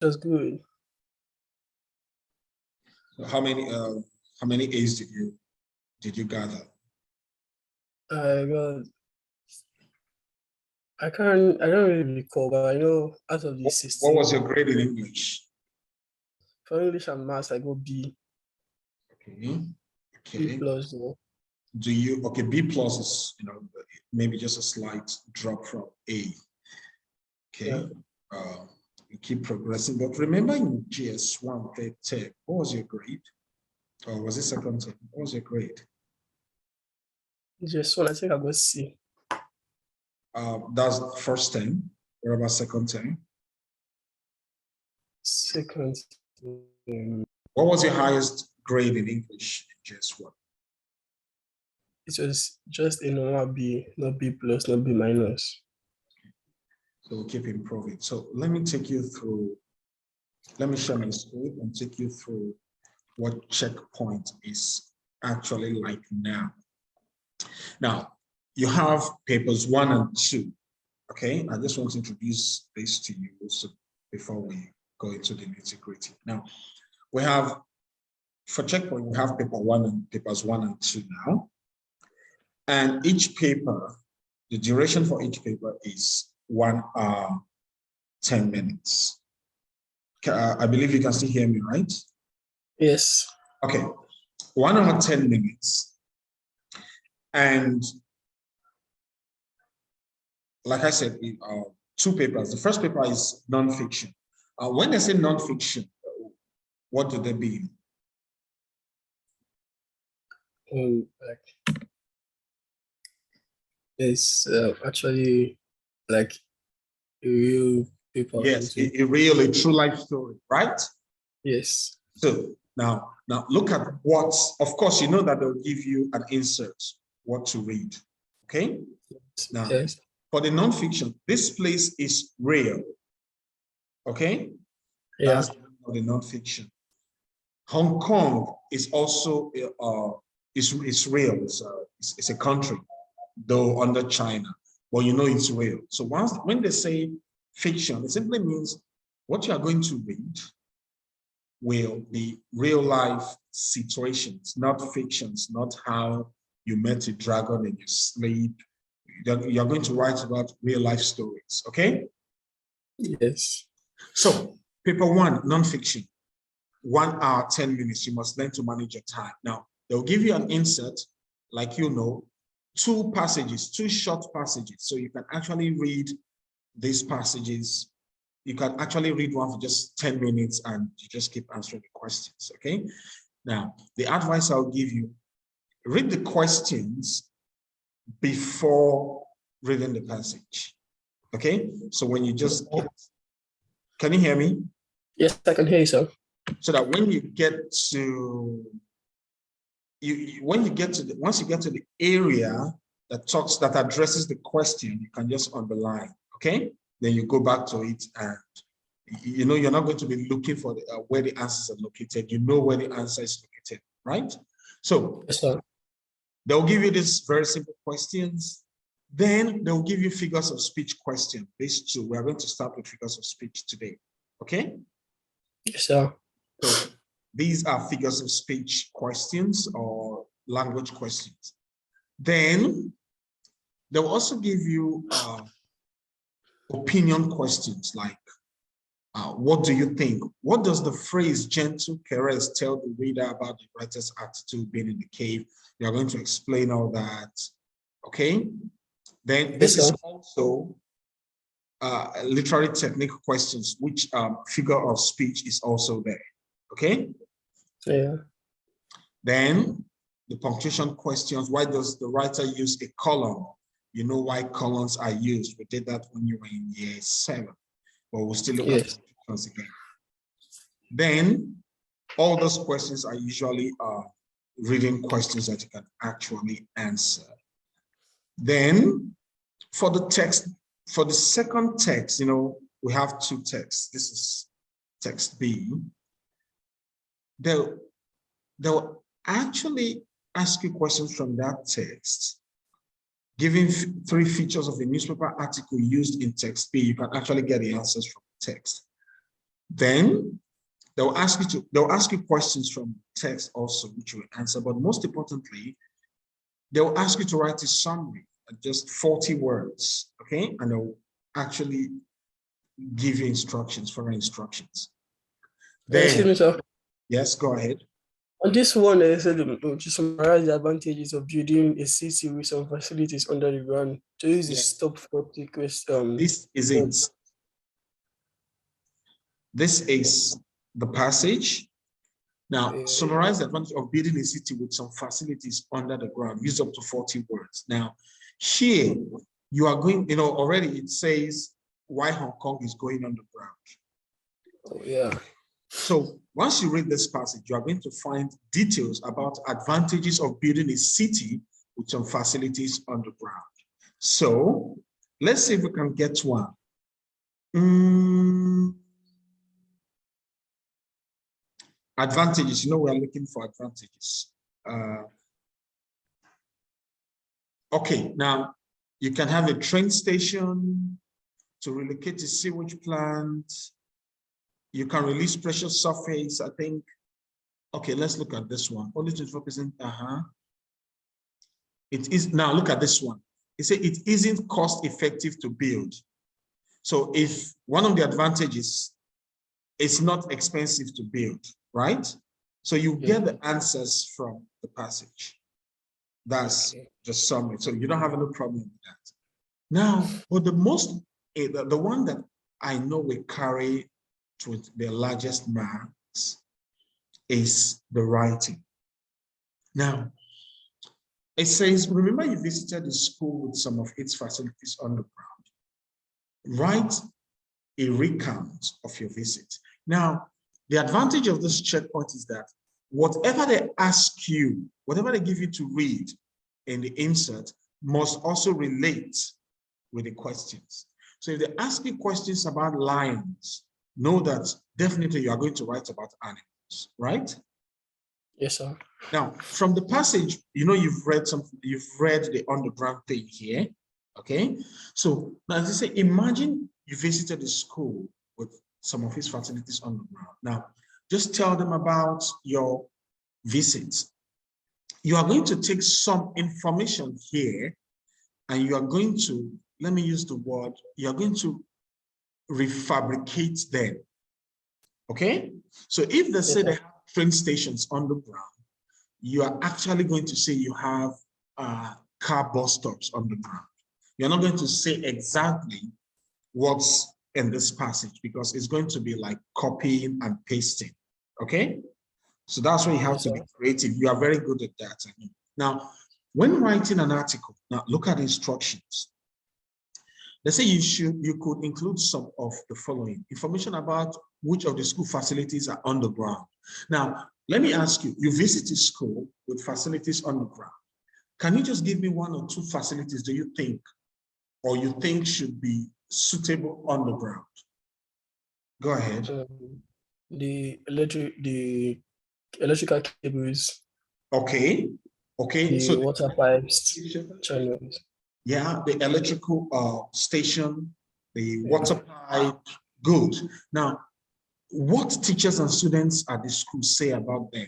Just good. So how many A's did you gather? I don't really recall, but I know out of the 16. What was your grade in English? For English and Maths, I go B. Okay. B plus. Do you, okay, B plus is, maybe just a slight drop from A. Okay. Yeah. You keep progressing, but remember in GS1 third term, what was your grade? Or was it second term? What was your grade? GS1, I think I got C. That's first term. What about second term? Second term. What was your highest grade in English in GS1? It was just a normal B, not B plus, not B minus. So we'll keep improving. So let me take you through, let me share my screen and take you through what checkpoint is actually like now. Now, you have papers 1 and 2, okay? I just want to introduce this to you also before we go into the nitty-gritty. Now, we have, for checkpoint, we have papers 1 and 2 now. And each paper, the duration for each paper is 1 hour, 10 minutes. I believe you can still hear me, right? Yes. Okay, 1 hour, 10 minutes. And like I said, 2 papers. The first paper is nonfiction. When they say nonfiction, what do they mean? It's actually like a real paper. Yes, a real, a true life story, right? Yes. So now look at what, of course, you know that they'll give you an insert, what to read, okay? Now, yes. For the nonfiction, this place is real, okay? Yeah. That's for the nonfiction. Hong Kong is also, it's real, it's a country, though under China, but you know it's real. So when they say fiction, it simply means what you are going to read will be real life situations, not fictions, not how you met a dragon in your sleep. You're going to write about real life stories, okay? Yes. So, paper 1, nonfiction, 1 hour, 10 minutes. You must learn to manage your time. Now, they'll give you an insert, like 2 passages, 2 short passages. So you can actually read these passages. You can actually read one for just 10 minutes and you just keep answering the questions, okay? Now, the advice I'll give you, read the questions before reading the passage, okay? So when you just get, can you hear me? Yes, I can hear you, sir. So that when you get to, once you get to the area that addresses the question, you can just underline, okay? Then you go back to it and you're not going to be looking for where the answers are located. You know where the answer is located, right? So yes, sir. They'll give you these very simple questions. Then they'll give you figures of speech questions. These 2, we are going to start with figures of speech today, okay? Yes, sir. So these are figures of speech questions or language questions. Then they'll also give you opinion questions like, what do you think? What does the phrase gentle caress tell the reader about the writer's attitude being in the cave? You're going to explain all that, okay? Then this is also literary technique questions, which figure of speech is also there, okay? Yeah. Then the punctuation questions, why does the writer use a colon? You know why colons are used. We did that when you were in year 7. But we'll still look at once again. Then all those questions are usually reading questions that you can actually answer. Then for the text, for the second text, we have 2 texts. This is text B. They'll actually ask you questions from that text. Giving 3 features of a newspaper article used in text B, you can actually get the answers from the text. Then they'll ask you questions from text also, which you will answer. But most importantly, they'll ask you to write a summary, just 40 words, okay? And they'll actually give you instructions, further instructions. Excuse Then, me, sir. yes, go ahead. On this one, I said to summarize the advantages of building a city with some facilities under the ground. To use the stop 40 question. This is it. This is the passage. Now, summarize the advantage of building a city with some facilities under the ground. Use up to 40 words. Now, here you are going, already it says why Hong Kong is going underground. Oh, yeah. So once you read this passage, you are going to find details about advantages of building a city with some facilities underground. So let's see if we can get one. Advantages, we're looking for advantages. Okay, now you can have a train station to relocate a sewage plant. You can release precious surface, I think. Okay, let's look at this one. Only 24%. It is, now look at this one. It says it isn't cost effective to build. So if one of the advantages, it's not expensive to build, right? So you get the answers from the passage. That's the summary. So you don't have any problem with that. Now, but the one that I know we carry to the largest marks is the writing. Now, it says, remember you visited the school with some of its facilities on the ground. Write a recount of your visit. Now, the advantage of this checkpoint is that whatever they ask you, whatever they give you to read in the insert must also relate with the questions. So if they ask you questions about lions, know that definitely you are going to write about animals, right? Yes, sir. Now, from the passage, you've read the underground thing here, okay? So now, as I say, imagine you visited a school with some of its facilities underground. Now, just tell them about your visit. You are going to take some information here, and you are going to, let me use the word, you are going to refabricate them, okay? So if they say they have train stations underground, you are actually going to say you have car bus stops underground. You're not going to say exactly what's in this passage because it's going to be like copying and pasting, okay? So that's why you have to be creative. You are very good at that. Now, when writing an article, now look at the instructions. Let's say you could include some of the following information about which of the school facilities are underground. Now, let me ask you, you visit a school with facilities underground. Can you just give me one or two facilities do you think, or you think should be suitable underground? Go ahead. The electrical cables. Okay. The so water pipes, channels. Yeah, the electrical station, the water pipe, good. Now, what teachers and students at the school say about them?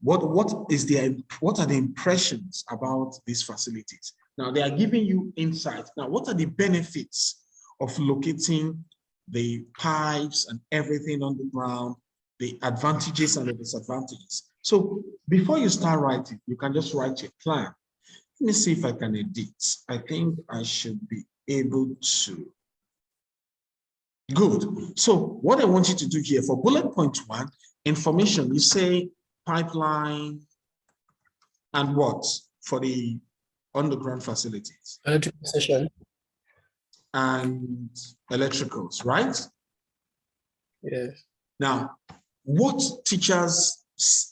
What are the impressions about these facilities? Now, they are giving you insight. Now, what are the benefits of locating the pipes and everything on the ground, the advantages and the disadvantages? So before you start writing, you can just write a plan. Let me see if I can edit. I think I should be able to. Good. So what I want you to do here for bullet point 1, information, you say pipeline and what for the underground facilities? Electrical station. And electricals, right? Yes. Now, what teachers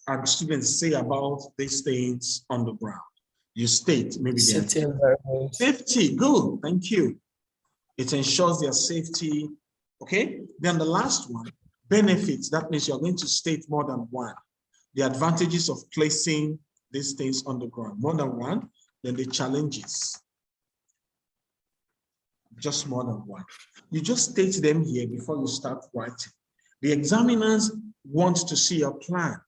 and students say about these things on the ground? You state maybe safety environment. Safety, good, thank you. It ensures their safety. Okay, then the last one, benefits. That means you're going to state more than one. The advantages of placing these things on the ground, more than one. Then the challenges, just more than one. You just state them here before you start writing. The examiners want to see a plan.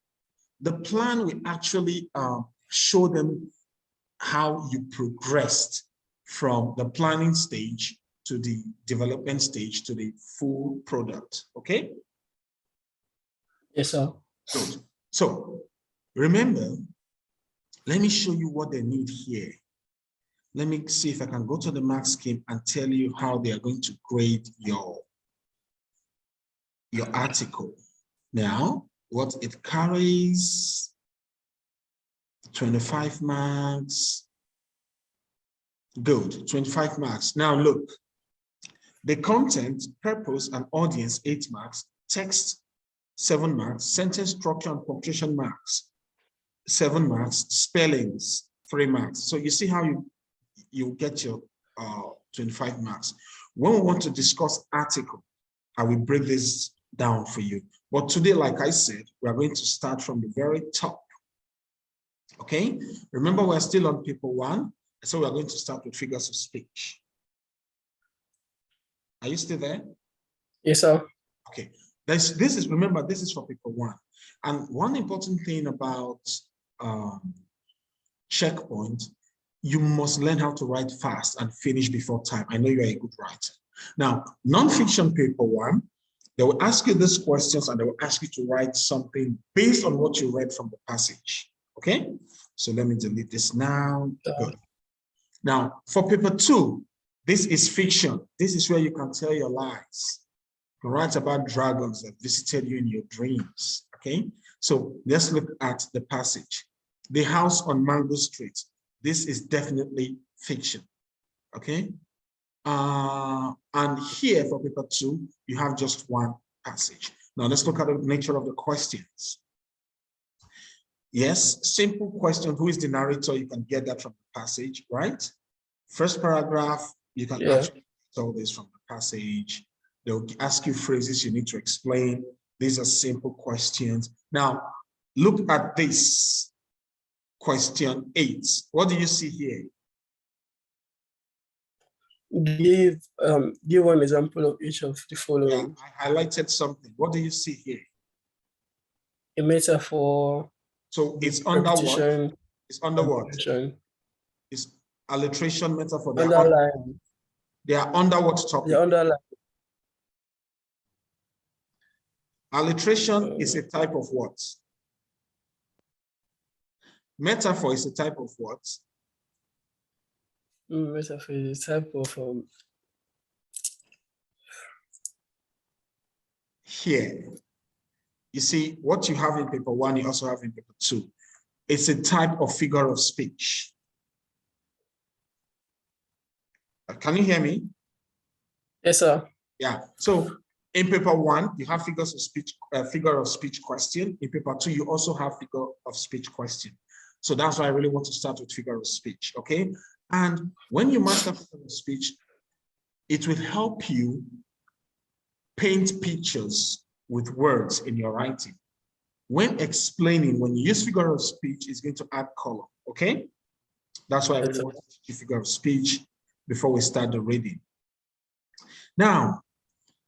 The plan will actually show them how you progressed from the planning stage to the development stage to the full product. Okay? Yes, sir. Good. So remember, let me show you what they need here. Let me see if I can go to the mark scheme and tell you how they are going to grade your article. Now, what it carries, 25 marks. Good, 25 marks. Now look, the content, purpose, and audience, 8 marks, text, 7 marks, sentence structure and punctuation marks, 7 marks, spellings, 3 marks. So you see how you get your 25 marks. When we want to discuss article, I will break this down for you. But today, like I said, we are going to start from the very top. Okay? Remember, we're still on paper 1, so we are going to start with figures of speech. Are you still there? Yes, sir. Okay. Remember, this is for paper 1. And one important thing about checkpoint, you must learn how to write fast and finish before time. I know you're a good writer. Now, non-fiction paper 1, they will ask you these questions and they will ask you to write something based on what you read from the passage. Okay? So let me delete this now. Good. Now, for paper 2, this is fiction. This is where you can tell your lies. You write about dragons that visited you in your dreams. Okay? So let's look at the passage. The house on Mango Street. This is definitely fiction. Okay? And here for paper 2, you have just one passage. Now let's look at the nature of the questions. Yes, simple question, who is the narrator? You can get that from the passage, right? First paragraph, you can actually tell this from the passage. They'll ask you phrases you need to explain. These are simple questions. Now, look at this. Question 8. What do you see here? Give one example of each of the following. Yeah, I highlighted something. What do you see here? A metaphor. So it's under what? It's under what? It's alliteration, metaphor. They are under what topic? They are underlined. Alliteration is a type of what? Metaphor is a type of what? Metaphor is a type of here. You see, what you have in paper 1, you also have in paper 2. It's a type of figure of speech. Can you hear me? Yes, sir. Yeah. So in paper 1, you have figures of speech, figure of speech question. In paper 2, you also have figure of speech question. So that's why I really want to start with figure of speech. Okay. And when you master figure of speech, it will help you paint pictures with words in your writing. When explaining, when you use figure of speech, it's going to add color, okay? That's why I really want to teach you figure of speech before we start the reading. Now,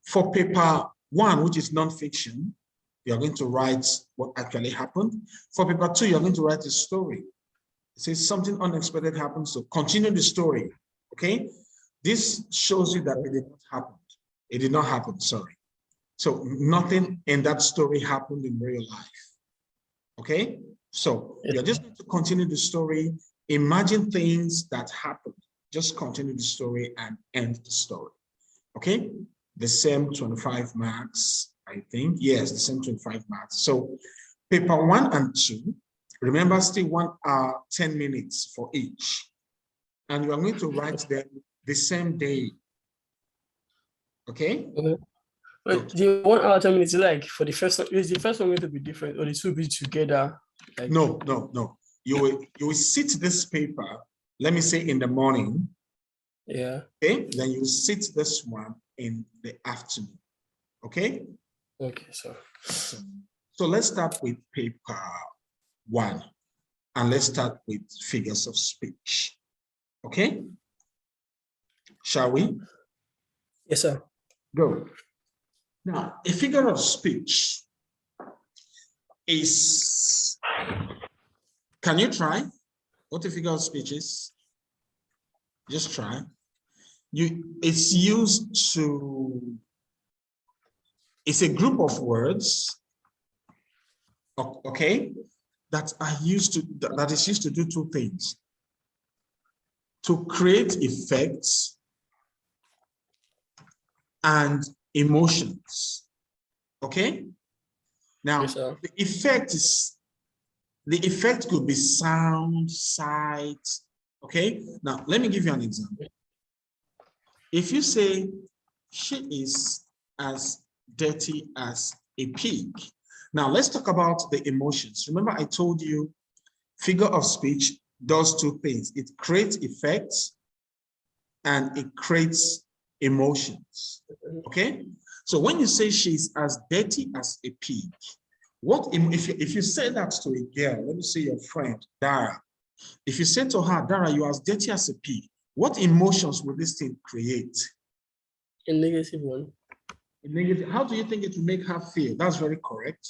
for paper 1, which is non-fiction, you're going to write what actually happened. For paper 2, you're going to write a story. It says something unexpected happened, so continue the story, okay? This shows you that it did not happen. It did not happen, sorry. So nothing in that story happened in real life. Okay? So you're just going to continue the story, imagine things that happened. Just continue the story and end the story. Okay? The same 25 marks, I think. Yes, the same 25 marks. So paper 1 and 2, remember still 1 hour, 10 minutes for each. And you are going to write them the same day. Okay? But the 1 hour 10 minutes, like for the first one, is the first one going to be different or the two be together? Like... No. You will sit this paper, let me say in the morning. Yeah. Okay. Then you sit this one in the afternoon. Okay. Okay. So let's start with paper 1, and let's start with figures of speech. Okay. Shall we? Yes, sir. Go. Now, a figure of speech is, can you try what a figure of speech is? Just try. It's used to, it's a group of words, okay, that is used to do two things: to create effects and emotions. Okay. Now, Yes, sir. the effect could be sound, sight. Okay. Now, let me give you an example. If you say she is as dirty as a pig. Now, let's talk about the emotions. Remember, I told you figure of speech does two things. It creates effects and it creates emotions. Okay? So when you say she's as dirty as a pig, if you say that to a girl, let me say your friend, Dara, if you say to her, Dara, you're as dirty as a pig, what emotions will this thing create? A negative one. A negative. How do you think it will make her feel? That's very correct.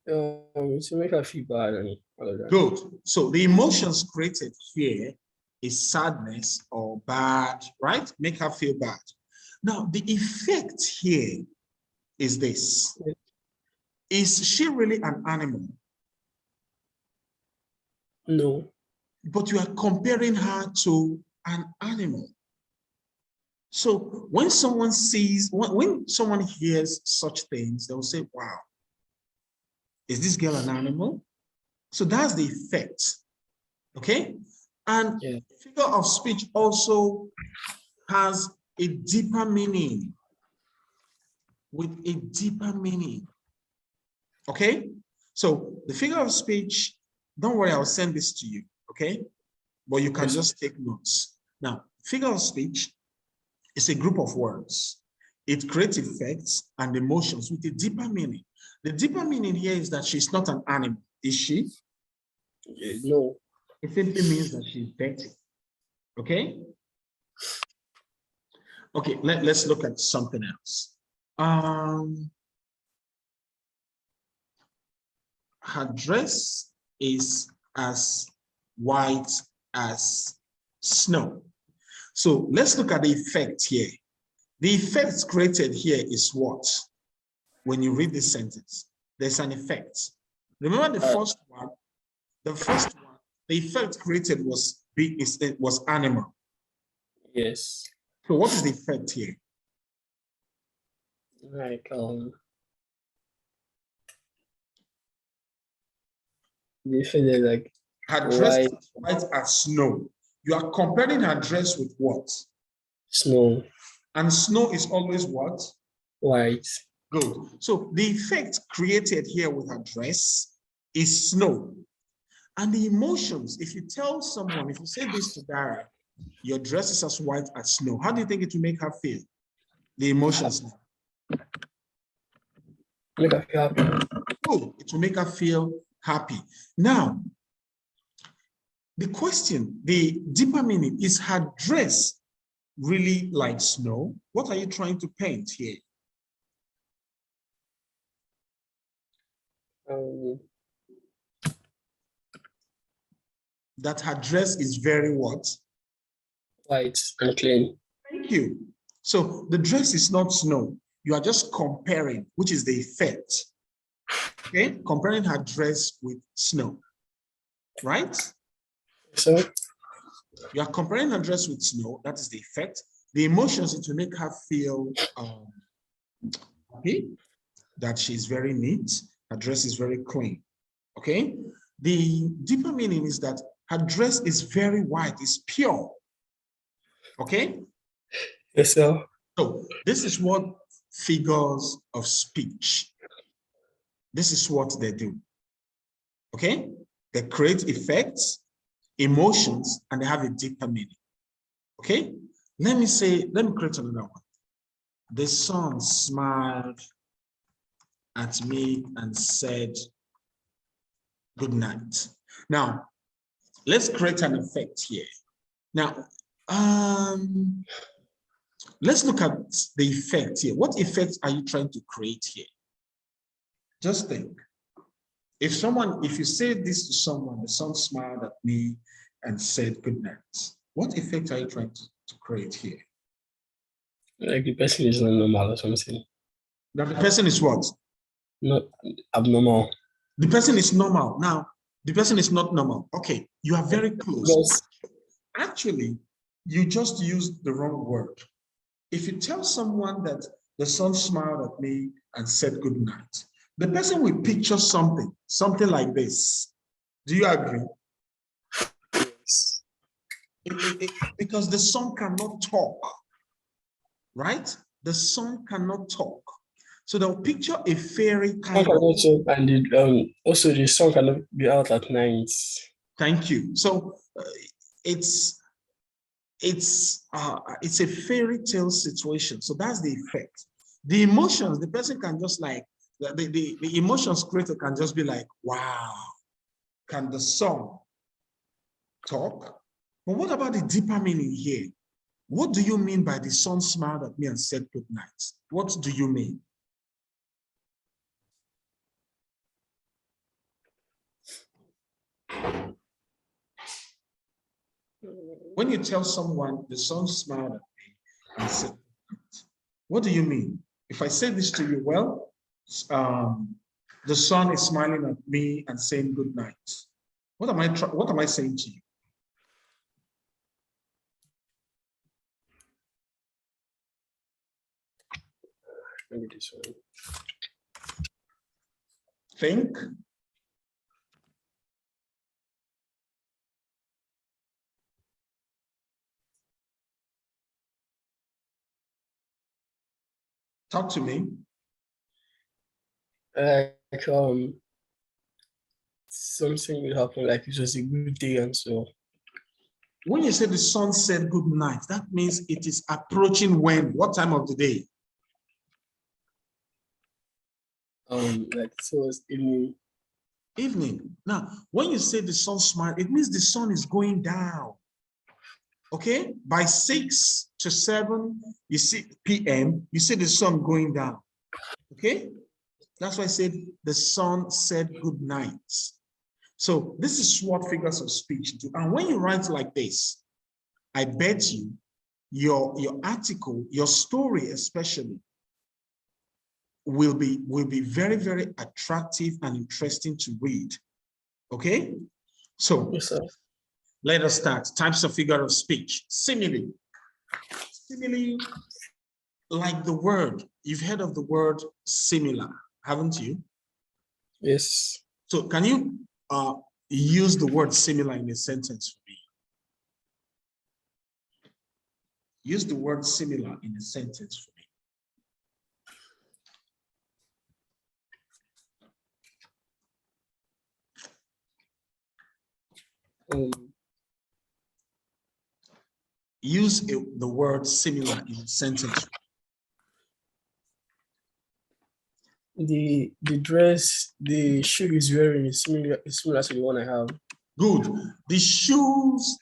To make her feel bad and all of that. Good. So the emotions created here is sadness or bad, right? Make her feel bad. Now, the effect here is this. Is she really an animal? No. But you are comparing her to an animal. So when someone sees, when someone hears such things, they'll say, wow, is this girl an animal? So that's the effect. Okay? And Yeah. figure of speech also has a deeper meaning, with a deeper meaning. Okay? So the figure of speech, don't worry, I'll send this to you, okay? But you can just take notes. Now, figure of speech is a group of words. It creates effects and emotions with a deeper meaning. The deeper meaning here is that she's not an animal, is she? No. It simply means that she's dirty. Okay? Okay, let's look at something else. Her dress is as white as snow. So let's look at the effect here. The effect created here is what? When you read this sentence, there's an effect. Remember the first one? The first one, the effect created was animal. Yes. So what is the effect here? Like the effect is like Her dress is white as snow. You are comparing her dress with what? Snow. And snow is always what? White. Good. So the effect created here with her dress is snow. And the emotions, if you tell someone, if you say this to Dara, your dress is as white as snow, how do you think it will make her feel? The emotions. Make her feel happy. Oh, it will make her feel happy. Now, the question, the deeper meaning, is her dress really like snow? What are you trying to paint here? That her dress is very what? White and clean. Thank you. So the dress is not snow. You are just comparing, which is the effect. Okay, comparing her dress with snow, right? So you are comparing her dress with snow. That is the effect. The emotions, it will make her feel happy, that she's very neat. Her dress is very clean. Okay. The deeper meaning is that her dress is very white, it's pure. Okay. yes, sir. So this is what figures of speech. This is what they do. Okay. They create effects, emotions, and they have a deeper meaning. Okay. Let me create another one. The sun smiled at me and said, good night. Now, let's create an effect here. Now, Let's look at the effect here. What effect are you trying to create here? Just think. If you say this to someone, the son smiled at me and said good night, what effect are you trying to create here? Like the person is not normal or something. That the person is what? Not abnormal. The person is normal. Now, the person is not normal. Okay, you are very close. Yes. Actually, you just used the wrong word. If you tell someone that the son smiled at me and said good night, the person will picture something like this. Do you agree? Yes. Because the son cannot talk, right? The son cannot talk. So they'll picture a fairy kind of. And also the sun cannot be out at night. Thank you. So it's a fairy tale situation. So that's the effect. The emotions, the person can just like, the emotions creator can just be like, wow, can the song talk? But what about the deeper meaning here? What do you mean by the son smiled at me and said good night? What do you mean? When you tell someone the son smiled at me and said good night, what do you mean? If I say this to you, well, the sun is smiling at me and saying good night. What am I saying to you? Maybe this one. Think. Talk to me. Like something will happen, like it was a good day and so. When you say the sun said good night, that means it is approaching when? What time of the day? Like so it's evening. Evening. Now, when you say the sun smiled, it means the sun is going down. Okay? By 6 to 7, you see p.m., you see the sun going down. Okay? That's why I said the sun said good night. So this is what figures of speech do. And when you write like this, I bet you your article, your story especially, will be very, very attractive and interesting to read. Okay? So Yes, sir. let us start. Types of figure of speech. Simile. Simile, like the word, you've heard of the word similar, haven't you? Yes. So can you use the word similar in a sentence for me? Use the word similar in a sentence for me. Use the word similar in a sentence. The dress the shoe is wearing is similar to the one I have. Good. The shoes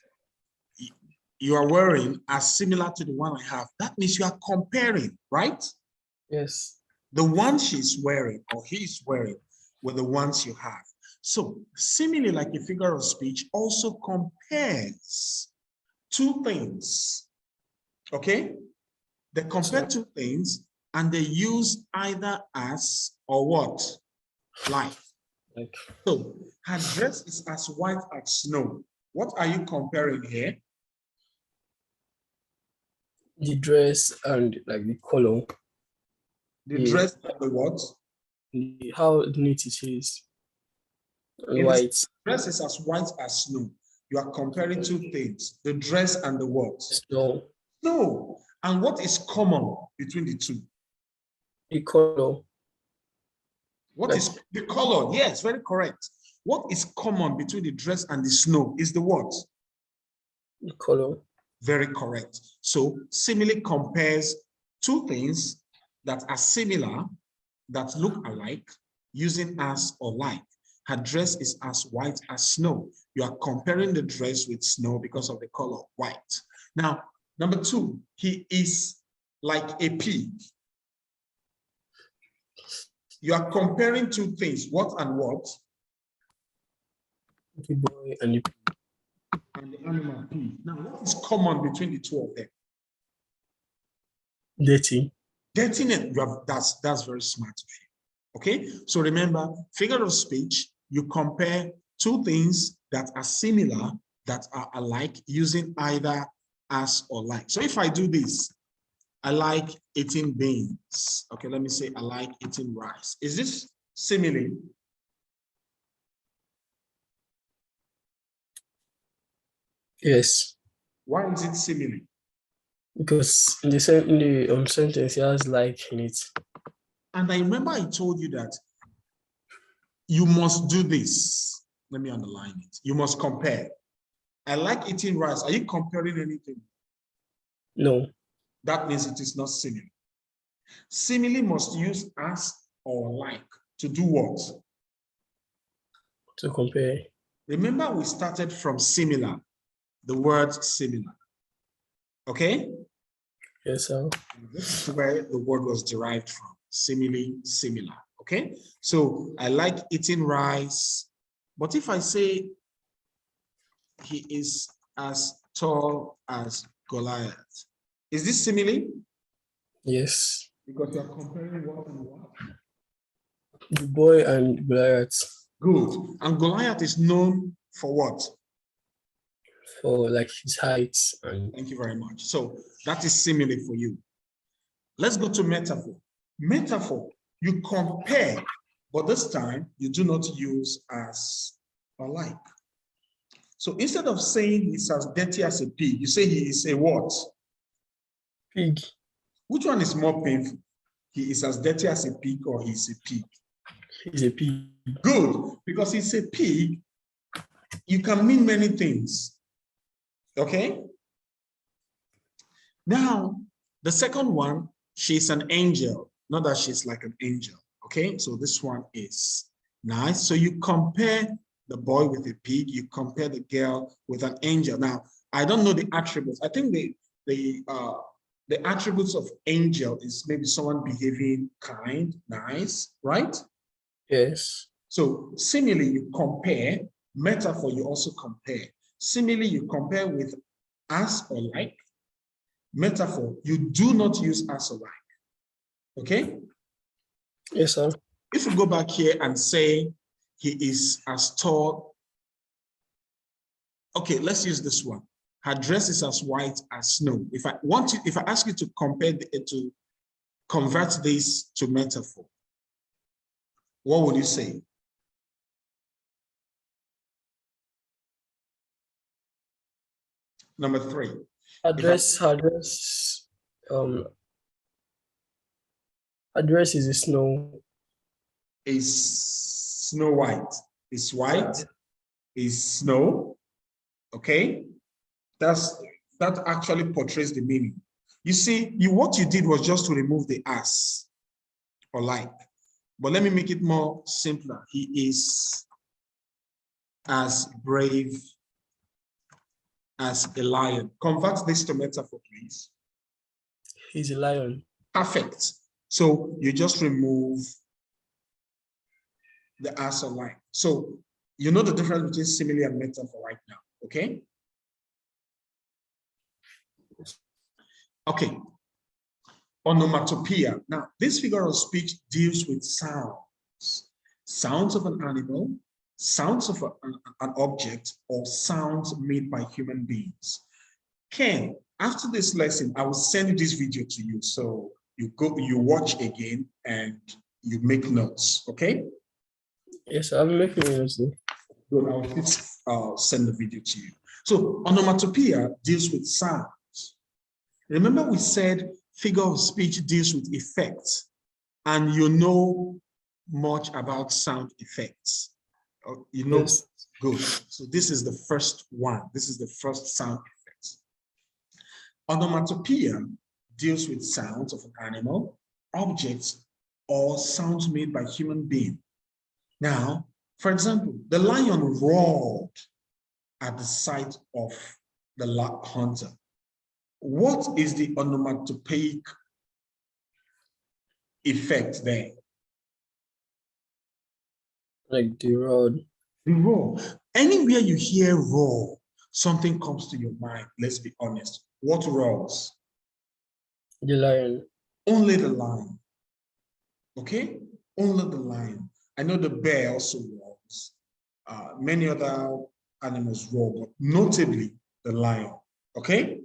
you are wearing are similar to the one I have. That means you are comparing, right? Yes. The one she's wearing or he's wearing with the ones you have. So similarly, like a figure of speech, also compares two things. Okay? They compare two things and they use either as or what? Like. So her dress is as white as snow. What are you comparing here? The dress and like the color. The dress and the what? How neat it is. And white. The dress is as white as snow. You are comparing two things, the dress and the what? Snow. No. And what is common between the two? The color. What is the color? Yes, very correct. What is common between the dress and the snow is the what? The color. Very correct. So simile compares two things that are similar, that look alike, using as or like. Her dress is as white as snow. You are comparing the dress with snow because of the color white. Now, number two, he is like a pig. You are comparing two things, what and what? The boy and the pig. And the animal pig. Now, what is common between the two of them? Dirty. Dirtiness. That's very smart of you. Okay, so remember, figure of speech, you compare two things that are similar, that are alike, using either as or like. So if I do this, I like eating beans. Okay, let me say I like eating rice. Is this simile? Yes. Why is it simile? Because in the sentence, it has like in it. And I remember I told you that you must do this. Let me underline it. You must compare. I like eating rice. Are you comparing anything? No. That means it is not simile. Simile must use as or like to do what? To compare. Remember, we started from similar, the word similar. Okay? Yes, sir. This is where the word was derived from. Simile, similar. Okay? So I like eating rice. But if I say he is as tall as Goliath, is this simile? Yes. Because you're comparing what and what? The boy and Goliath. Good. And Goliath is known for what? For like his height. And Thank you very much. So that is simile for you. Let's go to metaphor. Metaphor, you compare, but this time you do not use as or like. So instead of saying he's as dirty as a pig, you say he is a what? pig. Which one is more painful? He is as dirty as a pig or he's a pig? He's a pig. Good, because he's a pig, you can mean many things. Okay? Now, the second one, she's an angel. Not that she's like an angel. Okay? So this one is nice. So you compare the boy with a pig, you compare the girl with an angel. Now, I don't know the attributes. I think the attributes of angel is maybe someone behaving kind, nice, right? Yes. So similarly, you compare. Metaphor, you also compare. Similarly, you compare with as or like. Metaphor, you do not use as or like. Okay? Yes, sir. If you go back here and say he is as tall. Okay, let's use this one. Her dress is as white as snow. If I ask you to compare to convert this to metaphor, what would you say? Number 3. Address is a snow. Is snow white. Is white. Is snow. Okay? That actually portrays the meaning. You see, what you did was just to remove the as or like. But let me make it more simpler. He is as brave as a lion. Convert this to metaphor, please. He's a lion. Perfect. So you just remove the as or like. So you know the difference between simile and metaphor right now, okay? Okay. Onomatopoeia. Now, this figure of speech deals with sounds. Sounds of an animal, sounds of an object, or sounds made by human beings. Ken, after this lesson, I will send this video to you. So you watch again and you make notes, okay? Yes, I'm making notes. Good, I'll send the video to you. So onomatopoeia deals with sounds. Remember we said figure of speech deals with effects, and you know much about sound effects. You know, yes. Good. So this is the first one. This is the first sound effect. Onomatopoeia deals with sounds of an animal, objects, or sounds made by human being. Now, for example, the lion roared at the sight of the hunter. What is the onomatopoeic effect there? Like the rod. The roar. Anywhere you hear roar, something comes to your mind. Let's be honest. What roars? The lion. Only the lion. Okay? Only the lion. I know the bear also roars. Many other animals roar, but notably the lion. Okay?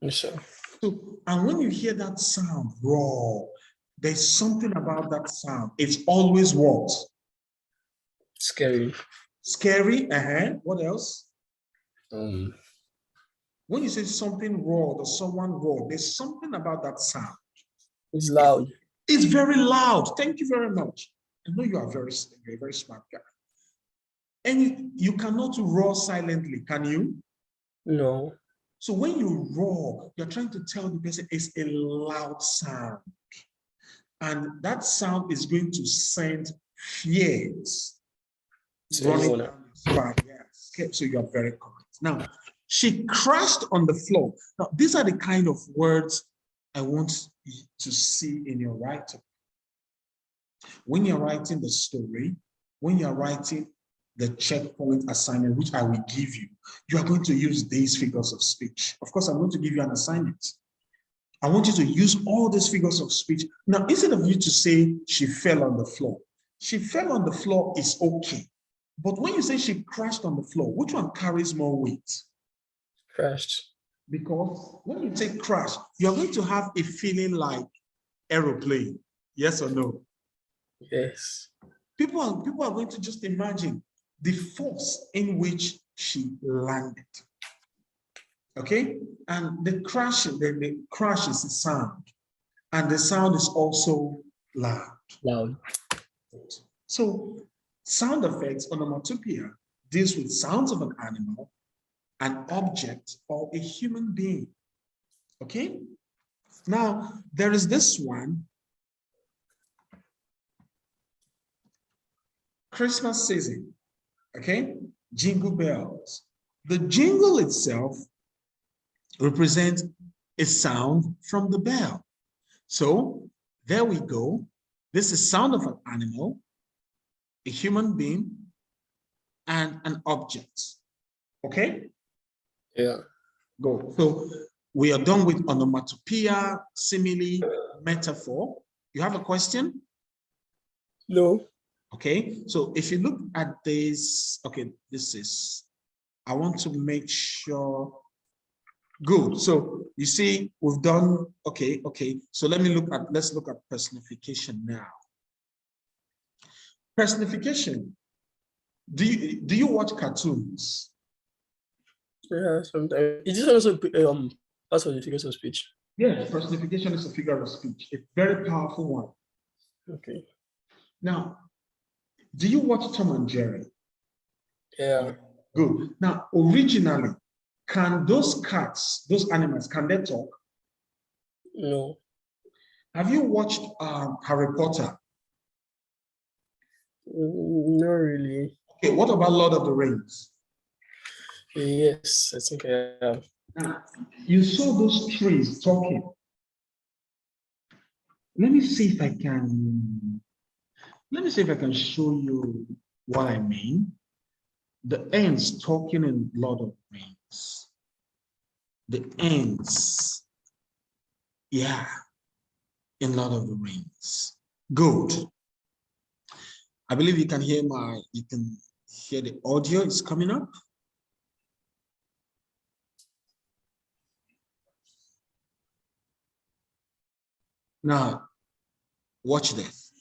Yes, sir. So, and when you hear that sound, roar, there's something about that sound. It's always what? Scary. Scary. What else? Um, When you say something roared or someone roared, there's something about that sound. it's loud. It's very loud. Thank you very much. I know you're a very smart guy. And you cannot roar silently, can you? No. So when you roar, you're trying to tell the person it's a loud sound. And that sound is going to send fears running down your spine. Yes. So you're very correct. Now, she crashed on the floor. Now, these are the kind of words I want you to see in your writing. When you're writing the story, when you're writing the checkpoint assignment, which I will give you, you are going to use these figures of speech. Of course, I'm going to give you an assignment. I want you to use all these figures of speech. Now, instead of you to say she fell on the floor, she fell on the floor is okay. But when you say she crashed on the floor, which one carries more weight? Crashed. Because when you say crash, you're going to have a feeling like aeroplane. Yes or no? Yes. People are going to just imagine the force in which she landed. Okay? And the crash is a sound. And the sound is also loud. Loud. So sound effects, onomatopoeia, deals with sounds of an animal, an object, or a human being. Okay? Now, there is this one, Christmas season, okay? Jingle bells. The jingle itself represents a sound from the bell. So there we go. This is sound of an animal, a human being, and an object. Okay? Yeah. Go. So we are done with onomatopoeia, simile, metaphor. You have a question? No. Okay, so if you look at this, okay, I want to make sure, good. So you see, we've done, okay. So let's look at personification now. Personification, do you watch cartoons? Yeah, sometimes. Is this also part of the figures of speech? Yes, personification is a figure of speech. It's a very powerful one. Okay. Now, do you watch Tom and Jerry? Yeah. Good. Now, originally, can those cats, those animals, can they talk? No. Have you watched Harry Potter? Not really. Okay, what about Lord of the Rings? Yes, I think I have. Now, you saw those trees talking. Let me see if I can show you what I mean. The ants talking in Lord of the Rings. The ants, yeah, in Lord of the Rings. Good. I believe you can hear the audio is coming up. Now, watch this.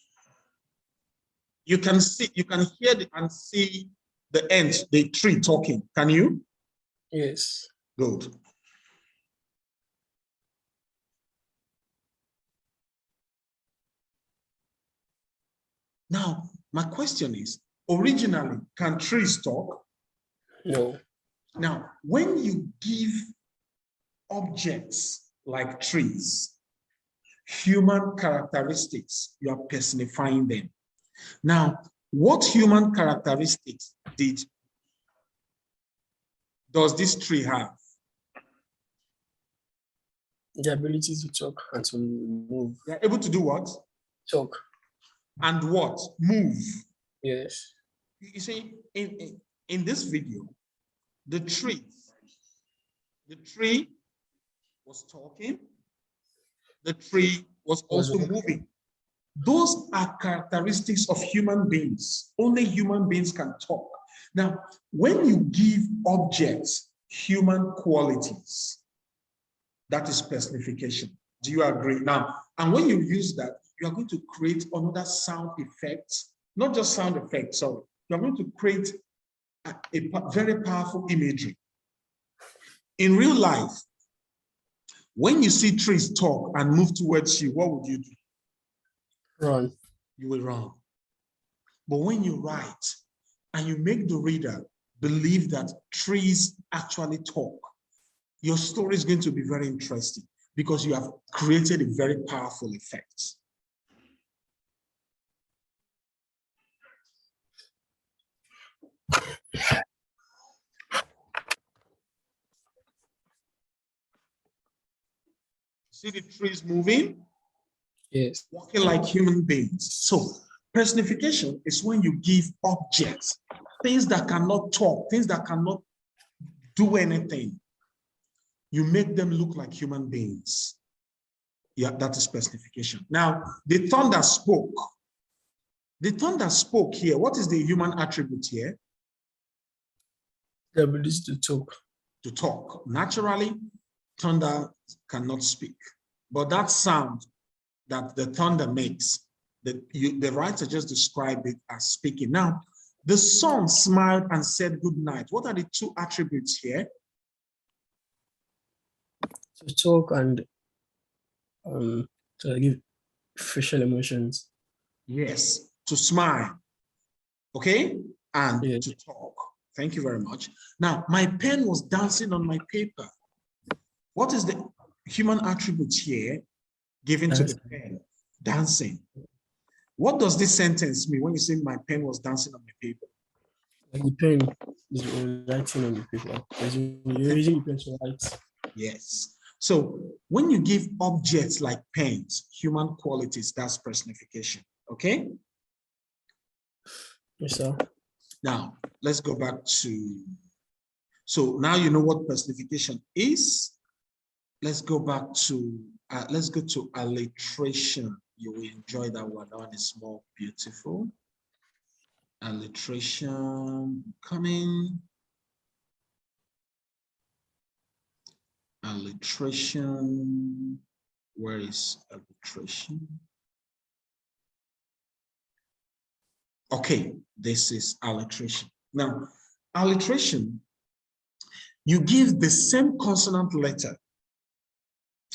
You can hear and see the ant, the tree talking. Can you? Yes. Good. Now, my question is, originally, can trees talk? No. Now, when you give objects like trees human characteristics, you are personifying them. Now, what human characteristics does this tree have? The ability to talk and to move. They are able to do what? Talk. And what? Move. Yes. You see, in this video, the tree was talking, the tree was also moving. Those are characteristics of human beings. Only human beings can talk. Now, when you give objects human qualities, that is personification. Do you agree? Now, and when you use that, you are going to create another sound effect, not just sound effect, sorry. You are going to create a very powerful imagery. In real life, when you see trees talk and move towards you, what would you do? Run. You will run. But when you write and you make the reader believe that trees actually talk, your story is going to be very interesting because you have created a very powerful effect. See the trees moving? Yes. Walking like human beings. So personification is when you give objects, things that cannot talk, things that cannot do anything. You make them look like human beings. Yeah, that is personification. Now, the thunder spoke. The thunder spoke here. What is the human attribute here? The ability to talk. To talk. Naturally, thunder cannot speak. But that sound that the thunder makes, the writer just described it as speaking. Now, the sun smiled and said good night. What are the two attributes here? To talk and to give facial emotions. Yes, to smile. Okay? And yes. To talk. Thank you very much. Now, my pen was dancing on my paper. What is the human attribute here given to the pen? Dancing. What does this sentence mean when you say my pen was dancing on my paper? Like the pen is writing on the paper. You're using the pen to write. Yes. So when you give objects like pens, human qualities, that's personification. Okay? Yes, sir. Now, let's go back to, so now you know what personification is. Let's go back to, let's go to alliteration. You will enjoy that one. That one is more beautiful. Alliteration coming. Alliteration. Where is alliteration? Okay, this is alliteration. Now, alliteration, you give the same consonant letter.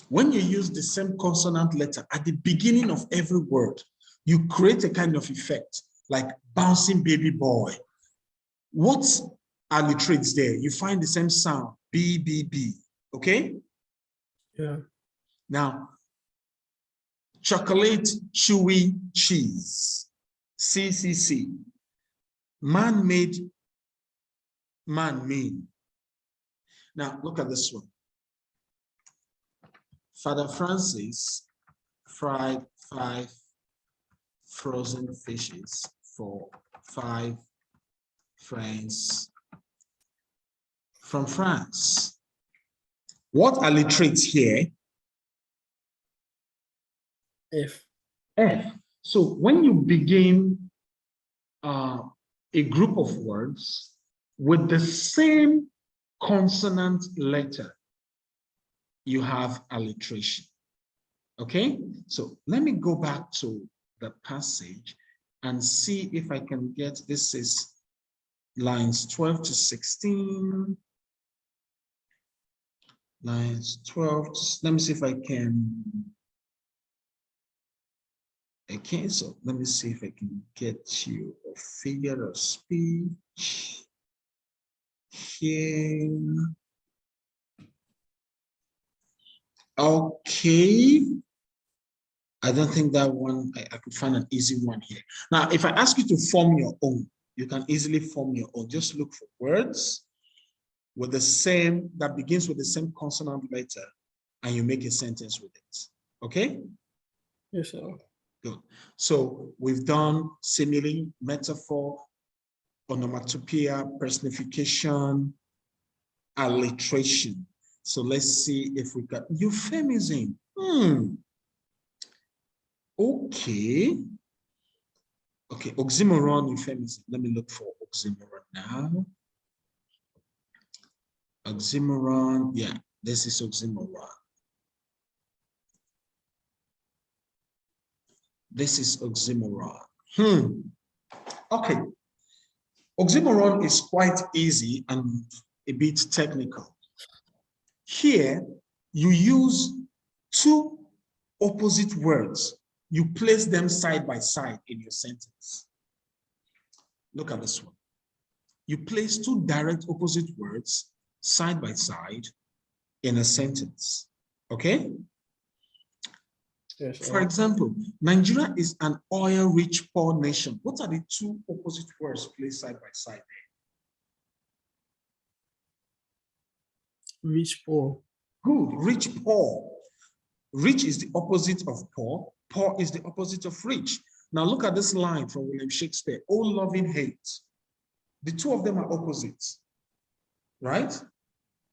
When you use the same consonant letter at the beginning of every word, you create a kind of effect, like bouncing baby boy. What alliterates there? You find the same sound, B, B, B, okay? Yeah. Now, chocolate, chewy, cheese, C, C, C. Man-made, man-made. Now, look at this one. Father Francis fried 5 frozen fishes for 5 friends from France. What alliterates here? F. F. So when you begin a group of words with the same consonant letter, you have alliteration. Okay, so let me go back to the passage and see if I can get, this is lines 12 to 16. Lines 12, let me see if I can. Okay, so let me see if I can get you a figure of speech here. Okay. I don't think that one, I could find an easy one here. Now, if I ask you to form your own, you can easily form your own. Just look for words with the same, that begins with the same consonant letter, and you make a sentence with it. Okay? Yes, sir. Good. So we've done simile, metaphor, onomatopoeia, personification, alliteration. So let's see if we got euphemism. Okay. Okay, oxymoron, euphemism. Let me look for oxymoron now. Oxymoron, yeah, this is oxymoron. This is oxymoron. Okay. Oxymoron is quite easy and a bit technical. Here, you use two opposite words. You place them side by side in your sentence. Look at this one. You place two direct opposite words side by side in a sentence. Okay? Yes, For example, Nigeria is an oil-rich poor nation. What are the two opposite words placed side by side there? rich, poor. Good, rich, poor. Rich is the opposite of poor. Poor is the opposite of rich. Now look at this line from William Shakespeare. Oh, loving hate. The two of them are opposites, right?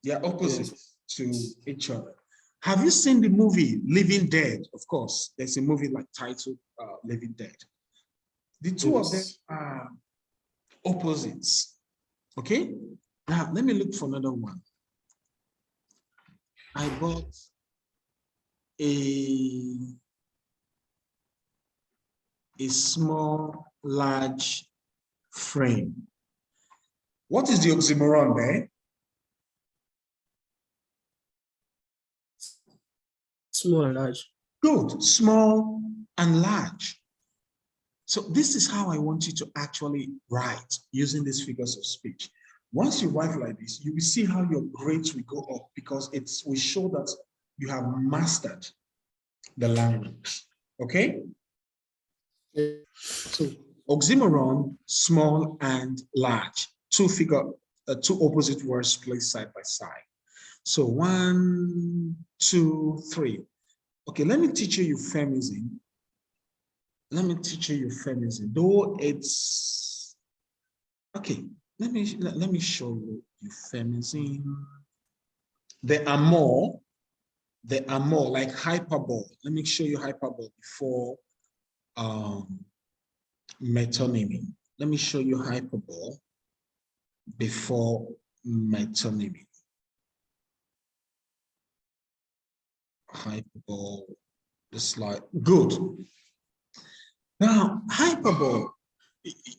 They are opposites to each other. Have you seen the movie Living Dead? Of course, there's a movie like titled Living Dead. The two of them are opposites. Okay? Now, let me look for another one. I bought a small, large frame. What is the oxymoron there? Small and large. Good, small and large. So this is how I want you to actually write using these figures of speech. Once you write like this, you will see how your grades will go up because it will show that you have mastered the language. Okay? So oxymoron, small and large. Two opposite words placed side by side. So 1, 2, 3. Okay, let me teach you euphemism. Let me teach you euphemism. Though it's okay. Let me show you euphemism. There are more like hyperbole. Let me show you hyperbole before metonymy. Let me show you hyperbole before metonymy. Hyperbole, the slide. Good. Now, hyperbole,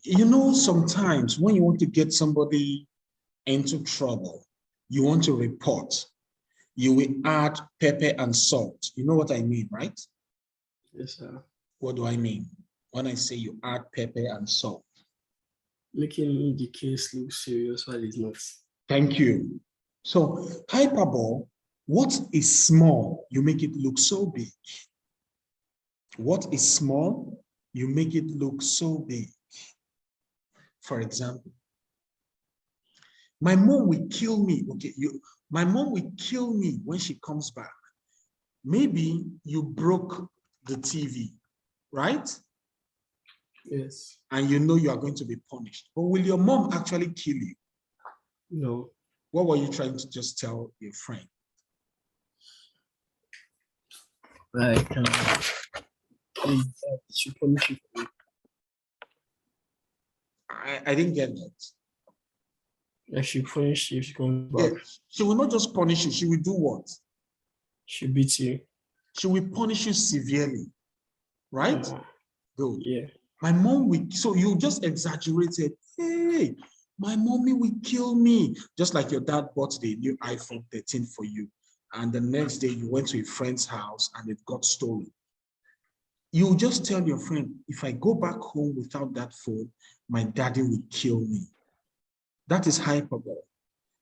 you know, sometimes when you want to get somebody into trouble, you want to report, you will add pepper and salt. You know what I mean, right? Yes, sir. What do I mean when I say you add pepper and salt? Making the case look serious while it's not. Thank you. So hyperbole, what is small, you make it look so big. What is small, you make it look so big. For example, my mom will kill me. Okay, my mom will kill me when she comes back. Maybe you broke the TV, right? Yes. And you know you are going to be punished. But will your mom actually kill you? No. What were you trying to just tell your friend? Right. She punish you for it. I didn't get that. Like she punish you if she comes back. Yeah, she will not just punish you, she will do what? She beats you. She will punish you severely, right? Good. Yeah. My mom will, so you just exaggerated. Hey, my mommy will kill me. Just like your dad bought the new iPhone 13 for you. And the next day you went to a friend's house and it got stolen. You just tell your friend, if I go back home without that phone, my daddy will kill me. That is hyperbole.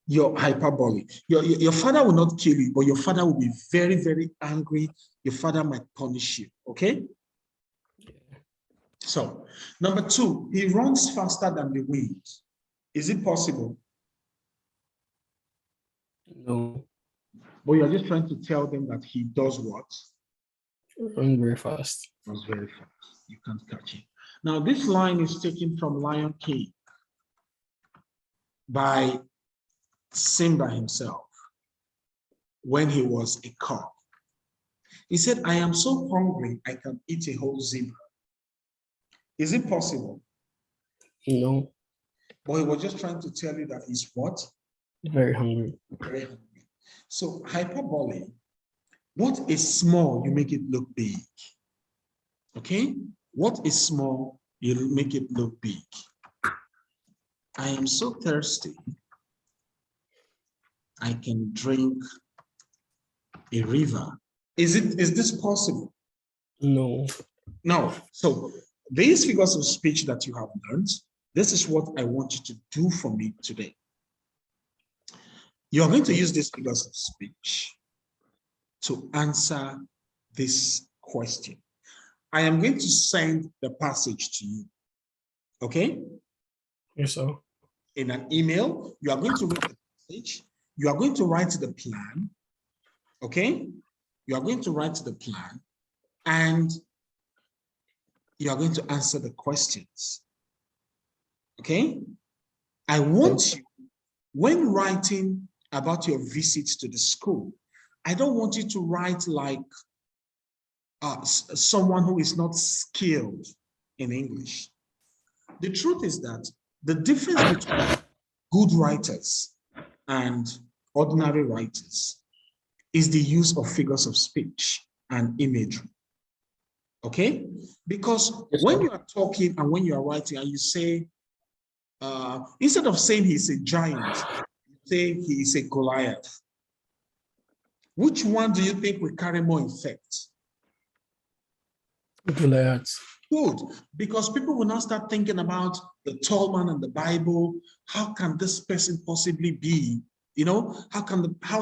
Your hyperbole. Your father will not kill you, but your father will be very, very angry. Your father might punish you, okay? So, number 2, he runs faster than the wind. Is it possible? No. But you're just trying to tell them that he does what? Run very fast. was very fast. You can't catch it. Now, this line is taken from Lion King by Simba himself when he was a cub. He said, I am so hungry, I can eat a whole zebra. Is it possible? No. But he was just trying to tell you that he's what? Very hungry. Very hungry. So hyperbole, what is small, you make it look big. Okay? What is small, you make it look big. I am so thirsty, I can drink a river. Is this possible? No. No. So these figures of speech that you have learned, this is what I want you to do for me today. You are going to use these figures of speech to answer this question. I am going to send the passage to you. Okay? Yes, sir. In an email, you are going to read the passage. You are going to write the plan. Okay? You are going to write the plan and you are going to answer the questions. Okay? I want you, when writing about your visits to the school, I don't want you to write like someone who is not skilled in English. The truth is that the difference between good writers and ordinary writers is the use of figures of speech and imagery. Okay? Because when you are talking and when you are writing and you say, instead of saying he's a giant, you say he is a Goliath. Which one do you think will carry more effect? Goliath. Good, because people will now start thinking about the tall man in the Bible. How can this person possibly be? You know, how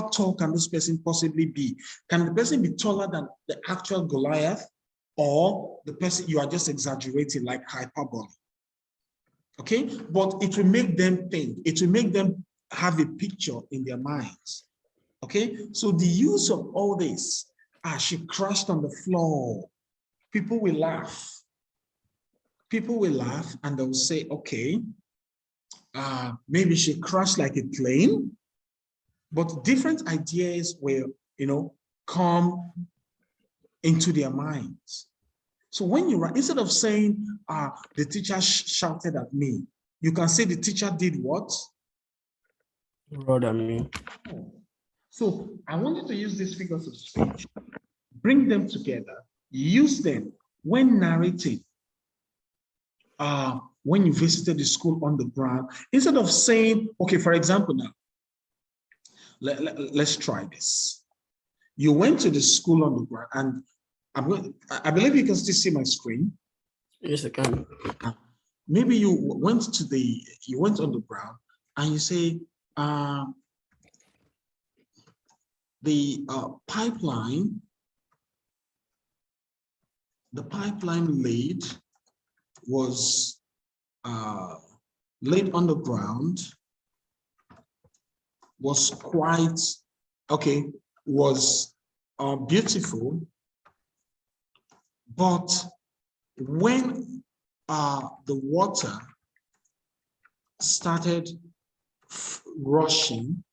tall can this person possibly be? Can the person be taller than the actual Goliath, or the person you are just exaggerating like hyperbole? Okay, but it will make them think. It will make them have a picture in their minds. Okay, so the use of all this, she crashed on the floor. People will laugh. People will laugh and they'll say, okay, maybe she crashed like a plane, but different ideas will, come into their minds. So when you write, instead of saying, the teacher shouted at me, you can say the teacher did what? Roared at me. So I want you to use these figures of speech, bring them together, use them when narrating. When you visited the school on the ground, instead of saying, okay, for example, now, let's try this. You went to the school on the ground, and I believe you can still see my screen. Yes, I can. Maybe you went on the ground and you say, the pipeline was laid on the ground, was quite, okay, was beautiful, but when the water started rushing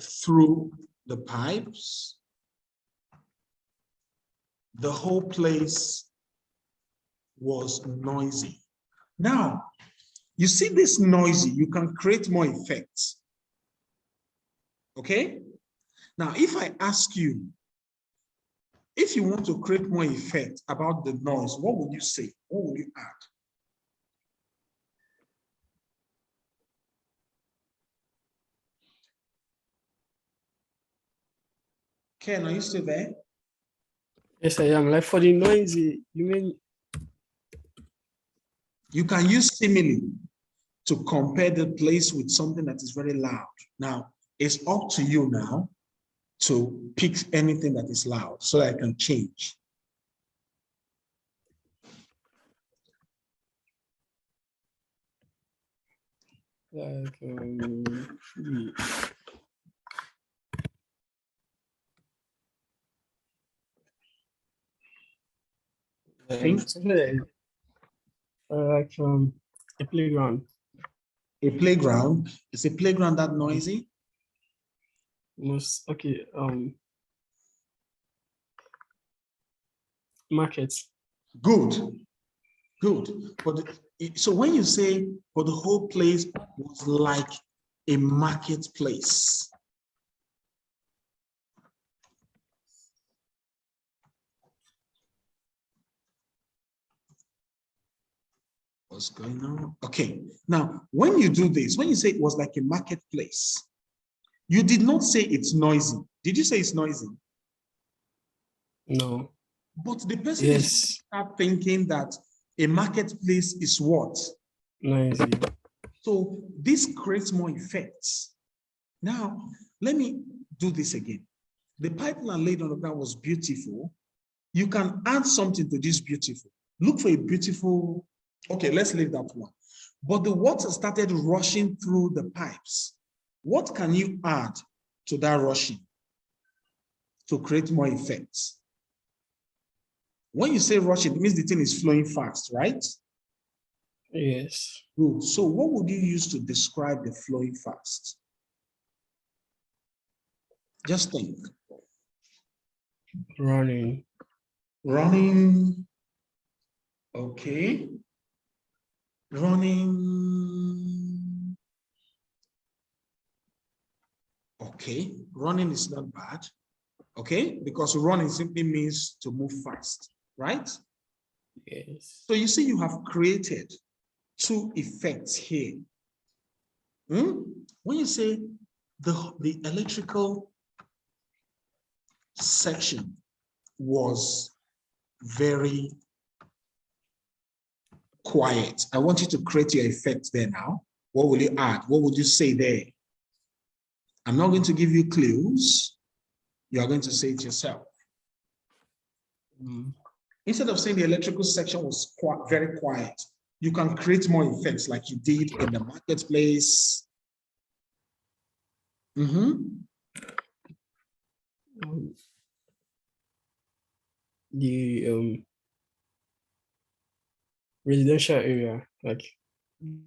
through the pipes, the whole place was noisy. Now, you see this noisy, you can create more effects. Okay? Now, if I ask you, if you want to create more effect about the noise, what would you say? What would you add? Ken, are you still there? Yes, I am. Like for the noisy, you mean? You can use simile to compare the place with something that is very loud. Now, it's up to you now to pick anything that is loud so I can change. Like, Think. Something like a playground. A playground. Is a playground that noisy? Most okay. Market. Good. Good. So when you say, but the whole place was like a marketplace. What's going on? Okay. Now, when you do this, when you say it was like a marketplace, you did not say it's noisy. Did you say it's noisy? No. But the person Yes. is start thinking that a marketplace is what? Noisy. So this creates more effects. Now, let me do this again. The pipeline laid on the ground was beautiful. You can add something to this beautiful. Look for a beautiful, okay, let's leave that one. But the water started rushing through the pipes. What can you add to that rushing to create more effects? When you say rushing, it means the thing is flowing fast, right? Yes. Good. So what would you use to describe the flowing fast? Just think. Running. Running. Okay. Running. Okay. Running is not bad. Okay. Because running simply means to move fast, right? Yes. So you see, you have created two effects here. When you say the electrical section was very quiet, I want you to create your effect there now. What will you add? What would you say there? I'm not going to give you clues. You are going to say it yourself. Instead of saying the electrical section was very quiet, you can create more effects like you did in the marketplace. The residential area, like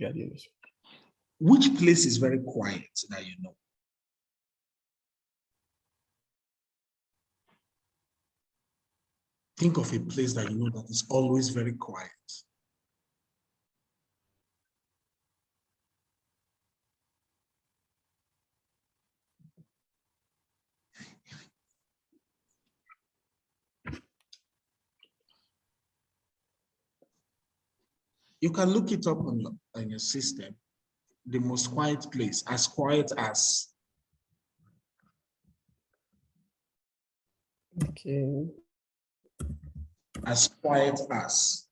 gardens. Which place is very quiet that you know? Think of a place that you know that is always very quiet. You can look it up on your system. The most quiet place, as quiet as. Okay. As quiet as.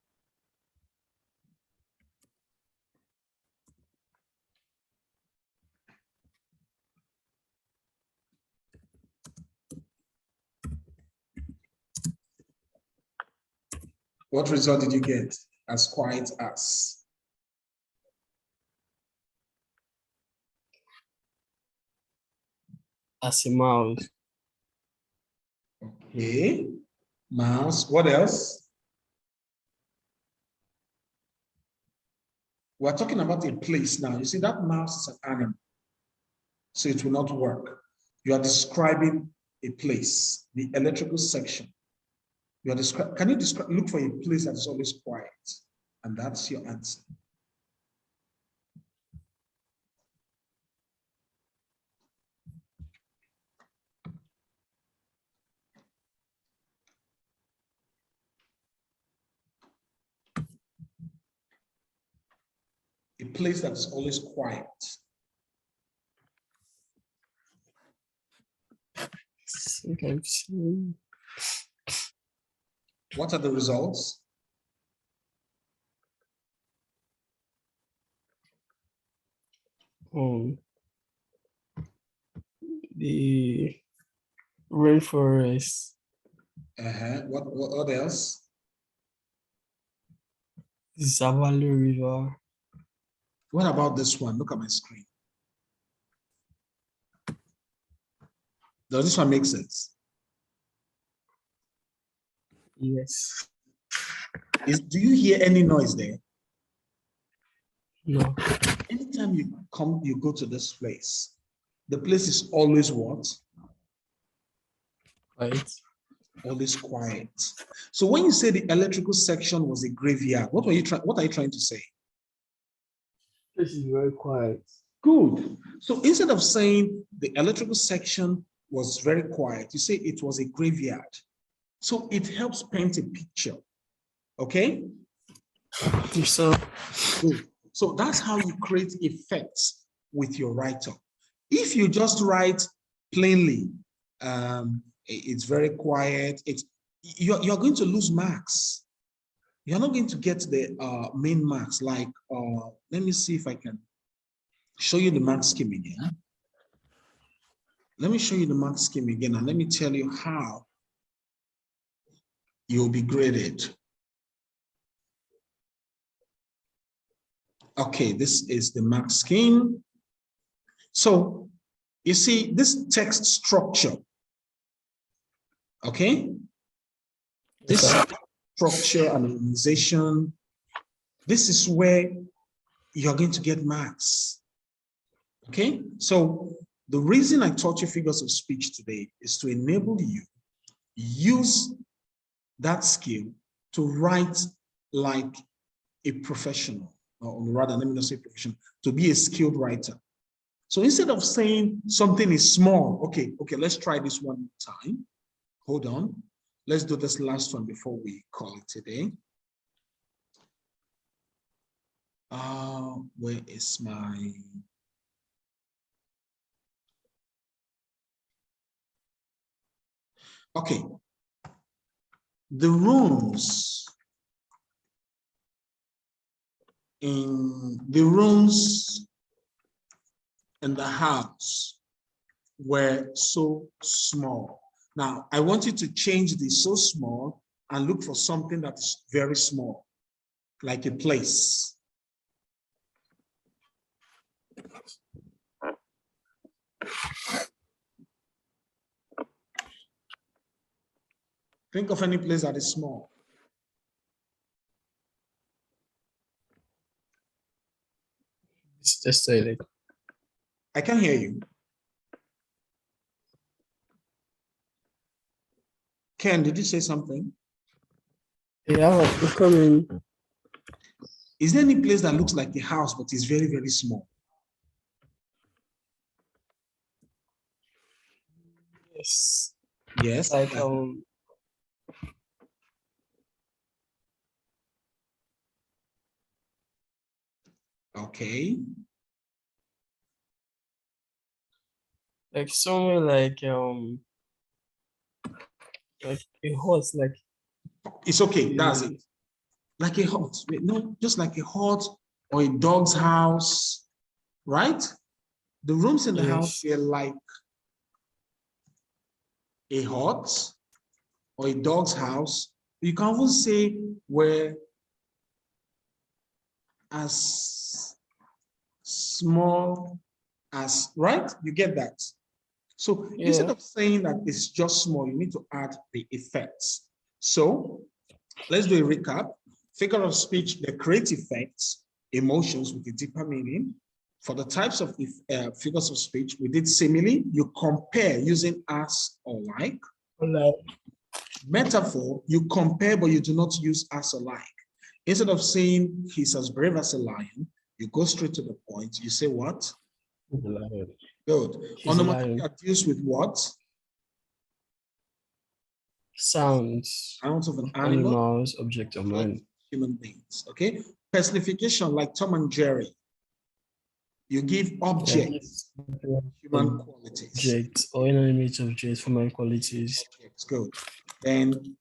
What result did you get? As quiet as. As a mouse. Okay. Mouse. What else? We're talking about a place now. You see, that mouse is an animal, so it will not work. You are describing a place, the electrical section. You are describing. Can you look for a place that is always quiet? And that's your answer. A place that is always quiet. What are the results? The rainforest. What else? The Savali River. What about this one? Look at my screen. Does this one make sense? Yes. Do you hear any noise there? No. Anytime you go to this place, the place is always what? Quiet. Always quiet. So when you say the electrical section was a graveyard, what are you trying to say? This is very quiet. Good. So instead of saying the electrical section was very quiet, you say it was a graveyard. So it helps paint a picture. Okay? So, Good. So that's how you create effects with your writer. If you just write plainly, it's very quiet, you're going to lose marks. You're not going to get the main marks. Like, let me see if I can show you the mark scheme again. Let me show you the mark scheme again, and let me tell you how you'll be graded. Okay, this is the mark scheme. So you see this text structure, okay? This structure and organization, this is where you're going to get marks, okay? So the reason I taught you figures of speech today is to enable you use that skill to write like a professional, or rather, let me not say professional, to be a skilled writer. So instead of saying something is small, okay, let's try this one more time. Hold on. Let's do this last one before we call it today. Where is my... Okay. The rooms in the house were so small. Now, I want you to change the so small and look for something that is very small, like a place. Think of any place that is small. it's just toilet. I can't hear you. Ken, did you say something? Yeah, we're coming. Is there any place that looks like a house but is very, very small? Yes. Yes. Like Okay. like somewhere like a horse, like It's okay. That's it. Like a hut. No, just like a hut or a dog's house, right? The rooms in the house yes. were like a hut or a dog's house. You can even say were as small as, right? You get that? So instead Yeah. of saying that it's just small, you need to add the effects. So let's do a recap. Figure of speech, they create effects, emotions with a deeper meaning. For the types of figures of speech, we did simile. You compare using as or like. Like Metaphor, you compare, but you do not use as or like. Instead of saying he's as brave as a lion, you go straight to the point. You say what? he's a lion. Good. He's a lion. Onomatopoeia deals with what? Sounds. Sounds of an animal. Animals, object of man. Human beings. Okay. Personification, like Tom and Jerry. You give objects, human qualities. Object or inanimate objects, human qualities. Objects, good. Then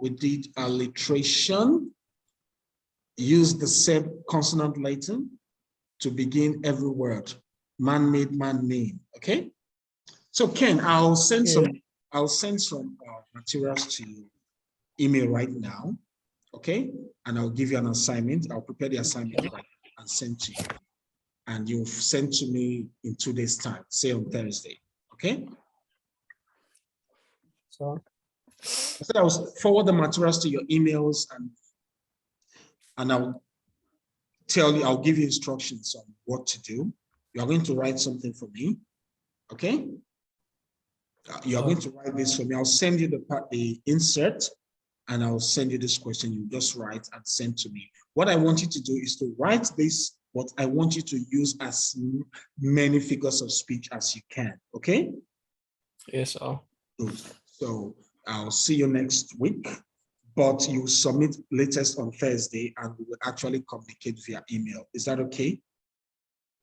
we did alliteration. Use the same consonant Latin to begin every word. Man-made, man-name. Okay. So Ken, I'll send some materials to you email right now. Okay. And I'll give you an assignment. I'll prepare the assignment right and send to you. And you'll send to me in 2 days' time, say on Thursday. Okay. So I said I will forward the materials to your emails and I'll tell you, I'll give you instructions on what to do. You are going to write something for me, okay? You are going to write this for me. I'll send you the insert and I'll send you this question. You just write and send to me. What I want you to do is to write this, but I want you to use as many figures of speech as you can, okay? Yes, sir. Good. So I'll see you next week, but you submit latest on Thursday and we will actually communicate via email. Is that okay?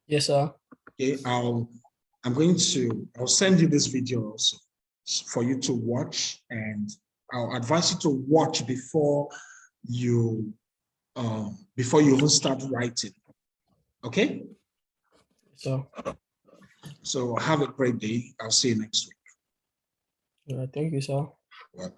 Yes, sir. Okay, I'll send you this video also for you to watch, and I'll advise you to watch before you even start writing. Okay? So, So have a great day. I'll see you next week. thank you, sir. Welcome.